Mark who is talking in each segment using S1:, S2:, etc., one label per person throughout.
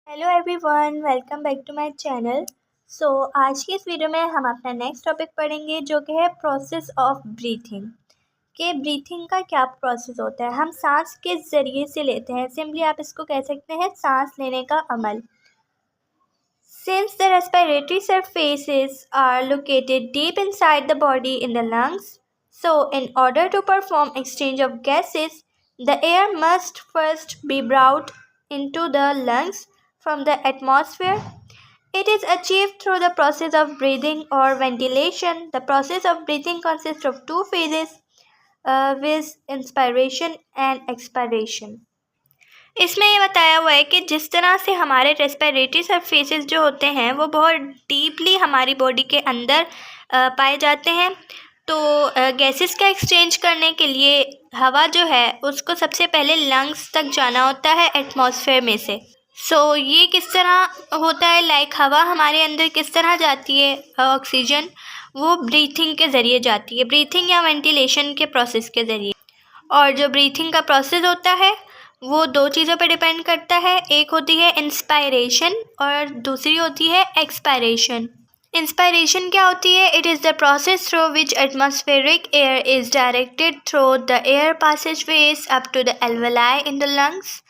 S1: Hello everyone, welcome back to my channel. आज की इस वीडियो में हम अपना नेक्स्ट टॉपिक पढ़ेंगे जो कि है प्रोसेस ऑफ ब्रीथिंग। कि ब्रीथिंग का क्या प्रोसेस होता है। हम सांस के ज़रिए से लेते हैं, सिंपली आप इसको कह सकते हैं सांस लेने का अमल। Since the respiratory surfaces are located deep inside the body in the lungs, so in order to perform exchange of gases, the air must first be brought into the lungs from the atmosphere. It is achieved through the process of breathing or ventilation. The process of breathing consists of two phases, with inspiration and expiration. इसमें ये बताया हुआ है कि जिस तरह से हमारे रेस्पिरेटरी सरफेसेस जो होते हैं वो बहुत डीपली हमारी बॉडी के अंदर पाए जाते हैं। तो गैसेस का एक्सचेंज करने के लिए हवा जो है उसको सबसे पहले लंग्स तक जाना होता है एटमॉस्फेयर में से। ये किस तरह होता है, लाइक हवा हमारे अंदर किस तरह जाती है, ऑक्सीजन वो ब्रीथिंग के ज़रिए जाती है, ब्रीथिंग या वेंटिलेशन के प्रोसेस के ज़रिए। और जो ब्रीथिंग का प्रोसेस होता है वो दो चीज़ों पर डिपेंड करता है, एक होती है इंस्पायरेशन और दूसरी होती है एक्सपायरेशन। इंस्पायरेशन क्या होती है? It is the process through which atmospheric air is directed through the air passageways up to the alveoli in the lungs.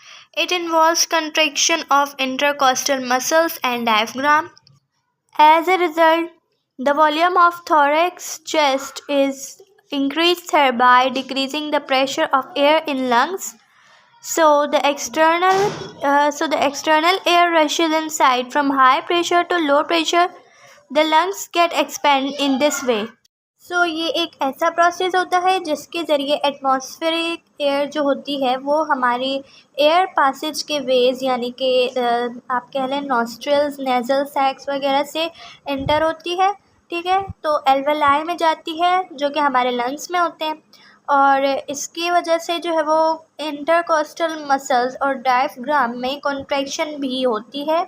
S1: It involves contraction of intercostal muscles and diaphragm. As a result, the volume of thorax chest is increased, thereby decreasing the pressure of air in lungs. So the external air rushes inside from high pressure to low pressure. The lungs get expand in this way. ये एक ऐसा process होता है जिसके ज़रिए atmospheric air जो होती है वो हमारी एयर पासेज के वेज यानी कि आप कह लें नॉस्ट्रल्स, नेज़ल सैक्स वगैरह से एंटर होती है। ठीक है, तो एल्वेलाई में जाती है जो कि हमारे लंग्स में होते हैं और इसकी वजह से जो है वो इंटरकोस्टल मसल्स और डायफ्राम में कॉन्ट्रैक्शन भी होती है।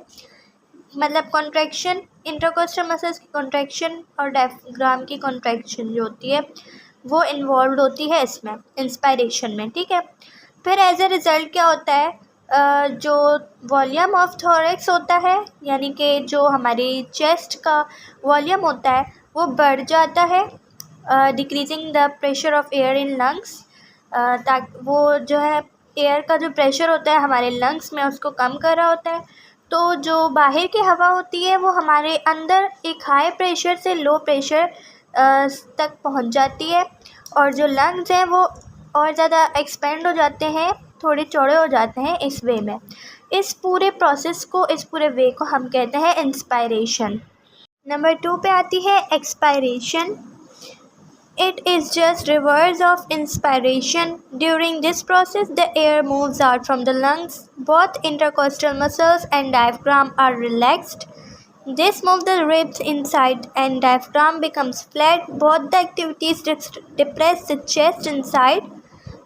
S1: मतलब कॉन्ट्रैक्शन, इंटरकोस्टल मसल्स की कॉन्ट्रैक्शन और डायफ्राम की कॉन्ट्रैक्शन जो होती है वो इन्वॉल्व होती है इसमें इंस्पायरेशन में। ठीक है, फिर एज ए रिज़ल्ट क्या होता है, जो वॉल्यूम ऑफ थोरैक्स होता है यानी कि जो हमारी चेस्ट का वॉल्यूम होता है वो बढ़ जाता है, decreasing the pressure of air in lungs. ताकि वो जो है एयर का जो प्रेशर होता है हमारे लंग्स में उसको कम कर रहा होता है। तो जो बाहर की हवा होती है वो हमारे अंदर एक हाई प्रेशर से लो प्रेशर तक पहुंच जाती है और जो लंग्स हैं वो और ज़्यादा एक्सपेंड हो जाते हैं, थोड़े चौड़े हो जाते हैं इस वे में। इस पूरे प्रोसेस को, इस पूरे वे को हम कहते हैं इंस्पायरेशन। नंबर 2 पे आती है expiration. It is just reverse of inspiration. During this process, the air moves out from the lungs. Both intercostal muscles and diaphragm are relaxed. This moves the ribs inside and diaphragm becomes flat. Both the activities depress the chest inside.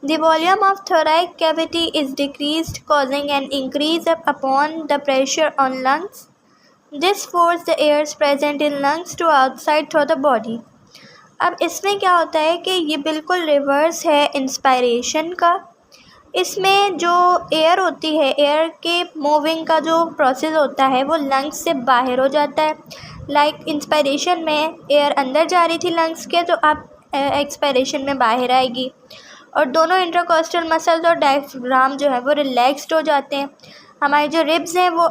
S1: The volume of thoracic cavity is decreased, causing an increase upon the pressure on lungs. This forces the air present in lungs to outside through the body. अब इसमें क्या होता है कि ये बिल्कुल reverse है inspiration का। इसमें जो एयर होती है, एयर के मूविंग का जो प्रोसेस होता है वो लंग्स से बाहर हो जाता है। लाइक इंस्पायरेशन में एयर अंदर जा रही थी लंग्स के, तो अब एक्सपायरेशन में बाहर आएगी और दोनों इंटरकोस्टल मसल्स और डायफ्राम जो है वो रिलैक्स्ड हो जाते हैं। हमारी जो रिब्स हैं वो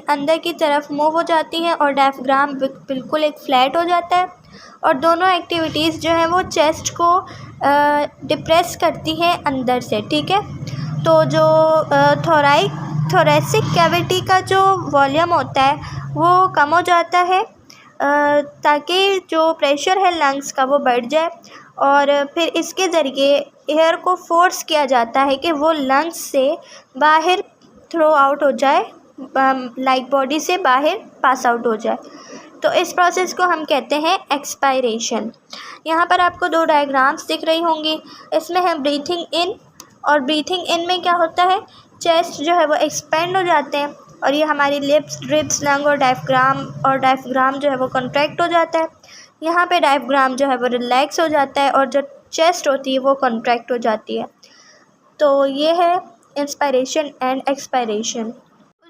S1: अंदर की तरफ मूव हो जाती हैं और डायफ्राम बिल्कुल एक फ्लैट हो जाता है और दोनों एक्टिविटीज़ जो हैं वो चेस्ट को डिप्रेस करती हैं अंदर से। ठीक है, तो जो थोरैसिक कैविटी का जो वॉल्यूम होता है वो कम हो जाता है, ताकि जो प्रेशर है लंग्स का वो बढ़ जाए और फिर इसके ज़रिए एयर को फोर्स किया जाता है कि वो लंग्स से बाहर थ्रो आउट हो जाए, लाइक बॉडी से बाहर पास आउट हो जाए। तो इस प्रोसेस को हम कहते हैं एक्सपायरेशन। यहाँ पर आपको 2 डायग्राम्स दिख रही होंगी। इसमें है ब्रीथिंग इन, और ब्रीथिंग इन में क्या होता है, चेस्ट जो है वो एक्सपेंड हो जाते हैं और ये हमारी लिप्स, रिब्स, लंग और डायफ्राम जो है वो कॉन्ट्रैक्ट हो जाता है। यहाँ पे डायफ्राम जो है वो रिलैक्स हो जाता है और जो चेस्ट होती है वो कॉन्ट्रैक्ट हो जाती है। तो ये है इंस्पायरेशन एंड एक्सपायरेशन।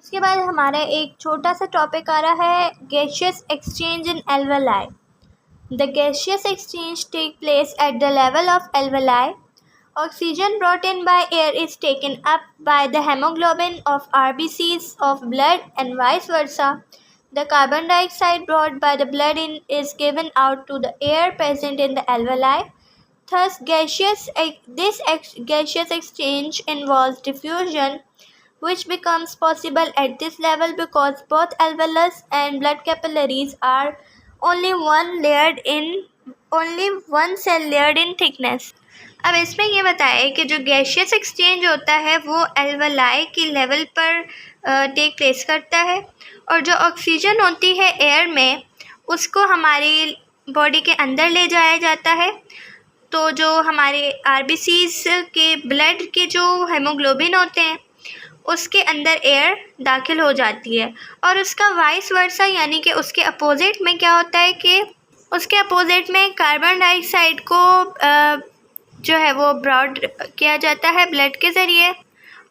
S1: उसके बाद हमारा एक छोटा सा टॉपिक आ रहा है gaseous exchange in alveoli. The gaseous exchange take place at the level of alveoli. Oxygen brought in by air is taken up by the hemoglobin of RBCs of blood and vice versa. The carbon dioxide brought by the blood in is given out to the air present in the alveoli. Thus, gaseous exchange involves diffusion, which becomes possible at this level because both alveolus and blood capillaries are only one cell layered in thickness. अब इसमें ये बताया कि जो gaseous exchange होता है वो alveoli की लेवल पर टेक प्लेस करता है, और जो ऑक्सीजन होती है एयर में उसको हमारी बॉडी के अंदर ले जाया जाता है। तो जो हमारे आरबीसीज के ब्लड के जो हेमोग्लोबिन होते हैं उसके अंदर एयर दाखिल हो जाती है, और उसका वाइस वर्सा यानी कि उसके अपोजिट में क्या होता है कि उसके अपोजिट में कार्बन डाइऑक्साइड को जो है वो ब्रॉड किया जाता है ब्लड के ज़रिए,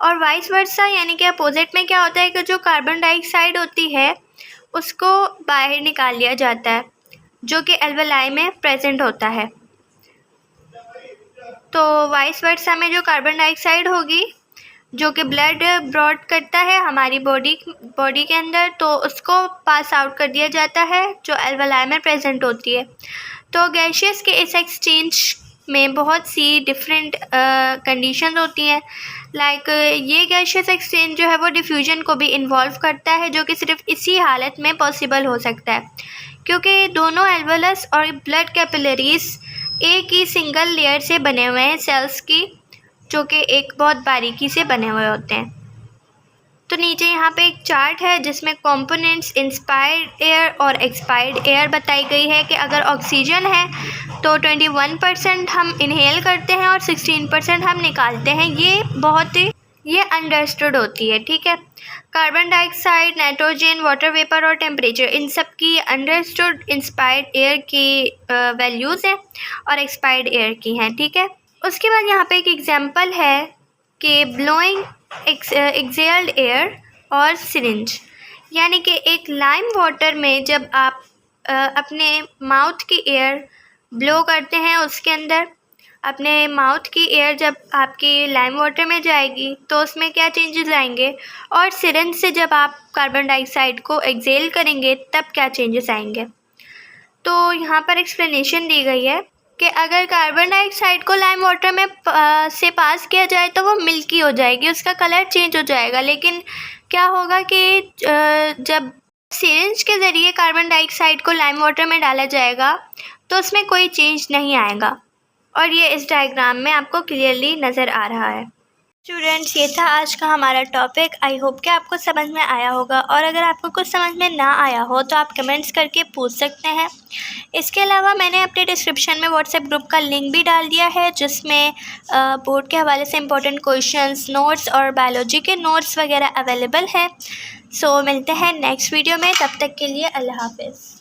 S1: और वाइस वर्सा यानी कि अपोजिट में क्या होता है कि जो कार्बन डाइऑक्साइड होती है उसको बाहर निकाल लिया जाता है जो कि एल्वेलाई में प्रेजेंट होता है। तो वाइस वर्सा में जो कार्बन डाइऑक्साइड होगी जो कि ब्लड ब्रॉड करता है हमारी बॉडी के अंदर, तो उसको पास आउट कर दिया जाता है जो एल्वेलाई में प्रेजेंट होती है। तो गैसियस के इस एक्सचेंज में बहुत सी डिफरेंट कंडीशन होती हैं। लाइक ये गैसियस एक्सचेंज जो है वो डिफ्यूजन को भी इन्वॉल्व करता है, जो कि सिर्फ इसी हालत में पॉसिबल हो सकता है क्योंकि दोनों एल्वेलस और ब्लड कैपिलरीज एक ही सिंगल लेयर से बने हुए हैं सेल्स की, जो कि एक बहुत बारीकी से बने हुए होते हैं। तो नीचे यहाँ पे एक चार्ट है जिसमें कंपोनेंट्स इंस्पायर्ड एयर और एक्सपायर्ड एयर बताई गई है कि अगर ऑक्सीजन है तो 21% हम इनहेल करते हैं और 16% हम निकालते हैं। ये अंडरस्टूड होती है, ठीक है। Carbon dioxide, nitrogen, water vapour और टेम्परेचर, इन सब की अंडरस्टूड इंस्पायर्ड एयर की वैल्यूज़ हैं और एक्सपायर्ड एयर की हैं, ठीक है। उसके बाद यहाँ पे एक एग्जांपल है कि ब्लोइंग एक्सेल्ड एयर और सिरिंज, यानी कि एक लाइम वाटर में जब आप अपने माउथ की एयर ब्लो करते हैं, उसके अंदर अपने माउथ की एयर जब आपकी लाइम वाटर में जाएगी तो उसमें क्या चेंजेस आएंगे, और सिरिंज से जब आप कार्बन डाइऑक्साइड को एक्सेल करेंगे तब क्या चेंजेस आएंगे। तो यहाँ पर एक्सप्लेनेशन दी गई है कि अगर कार्बन डाइऑक्साइड को लाइम वाटर में से पास किया जाए तो वो मिल्की हो जाएगी, उसका कलर चेंज हो जाएगा। लेकिन क्या होगा कि जब सिरिंज के ज़रिए कार्बन डाइऑक्साइड को लाइम वाटर में डाला जाएगा तो उसमें कोई चेंज नहीं आएगा, और ये इस डायग्राम में आपको क्लियरली नज़र आ रहा है। स्टूडेंट्स, ये था आज का हमारा टॉपिक। आई होप कि आपको समझ में आया होगा, और अगर आपको कुछ समझ में ना आया हो तो आप कमेंट्स करके पूछ सकते हैं। इसके अलावा मैंने अपने डिस्क्रिप्शन में व्हाट्सएप ग्रुप का लिंक भी डाल दिया है जिसमें बोर्ड के हवाले से इंपॉर्टेंट क्वेश्चंस, नोट्स और बायोलॉजी के नोट्स वगैरह अवेलेबल है। सो मिलते हैं नेक्स्ट वीडियो में, तब तक के लिए अल्लाह हाफ़िज़।